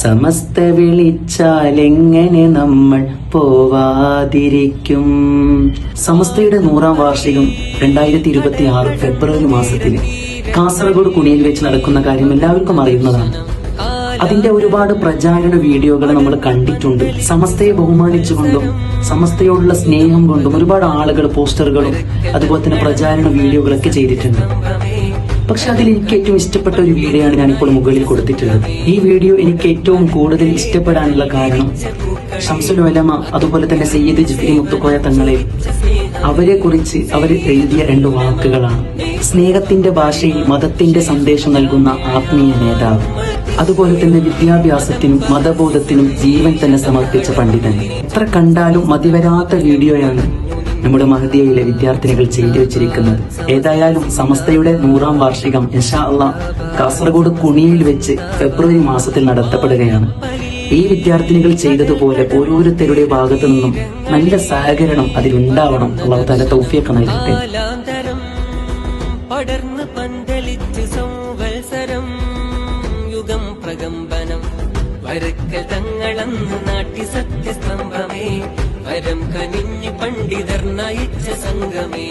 സമസ്ത വിളിച്ചാലെങ്ങനെ നമ്മൾ പോവാതിരിക്കും. സമസ്തയുടെ 100ാം വാർഷികം 2026 ഫെബ്രുവരി മാസത്തിൽ കാസർഗോഡ് കുണിയിൽ വെച്ച് നടക്കുന്ന കാര്യം എല്ലാവർക്കും അറിയുന്നതാണ്. അതിന്റെ ഒരുപാട് പ്രചാരണ വീഡിയോകൾ നമ്മൾ കണ്ടിട്ടുണ്ട്. സമസ്തയെ ബഹുമാനിച്ചുകൊണ്ടും സമസ്തയോടുള്ള സ്നേഹം കൊണ്ടും ഒരുപാട് ആളുകൾ പോസ്റ്ററുകളും അതുപോലെ തന്നെ പ്രചാരണ വീഡിയോകളൊക്കെ ചെയ്തിട്ടുണ്ട്. പക്ഷെ അതിൽ എനിക്ക് ഏറ്റവും ഇഷ്ടപ്പെട്ട ഒരു വീഡിയോ ആണ് ഞാനിപ്പോൾ മുകളിൽ കൊടുത്തിട്ടുള്ളത്. ഈ വീഡിയോ എനിക്ക് ഏറ്റവും കൂടുതൽ ഇഷ്ടപ്പെടാനുള്ള കാരണം ശംസുൽ ഉലമ അതുപോലെ തന്നെ സയ്യിദ് ജിഫ്രി മുത്തുക്കോയ തങ്ങളെ അവരെ കുറിച്ച് അവർ എഴുതിയ 2 വാക്കുകളാണ്. സ്നേഹത്തിന്റെ ഭാഷയിൽ മതത്തിന്റെ സന്ദേശം നൽകുന്ന ആത്മീയ നേതാവ്, അതുപോലെ തന്നെ വിദ്യാഭ്യാസത്തിനും മതബോധത്തിനും ജീവൻ തന്നെ സമർപ്പിച്ച പണ്ഡിതൻ. എത്ര കണ്ടാലും മതിവരാത്ത വീഡിയോയാണ് നമ്മുടെ മഹദിയയിലെ വിദ്യാർത്ഥിനികൾ ചെയ്തു വെച്ചിരിക്കുന്നത്. ഏതായാലും സമസ്തയുടെ 100ാം വാർഷികം ഇൻഷാ അല്ലാഹ് കാസർഗോഡ് കുണിയിൽ വെച്ച് ഫെബ്രുവരി മാസത്തിൽ നടത്തപ്പെടുകയാണ്. ഈ വിദ്യാർത്ഥിനികൾ ചെയ്തതുപോലെ ഓരോരുത്തരുടെ ഭാഗത്തു നിന്നും നല്ല സഹകരണം അതിലുണ്ടാവണം. അല്ലാഹു തആല തൗഫീഖ് നൽകട്ടെ. പടർന്ന് പന്തലിച്ച് സംവത്സരം യുഗം പ്രകമ്പനം വരക്കൽ തങ്ങളന്ന് നാട്ടി സത്യസ്തംഭമേ വരം കനിഞ്ഞ് പണ്ഡിതർ നയിച്ച സംഗമേ.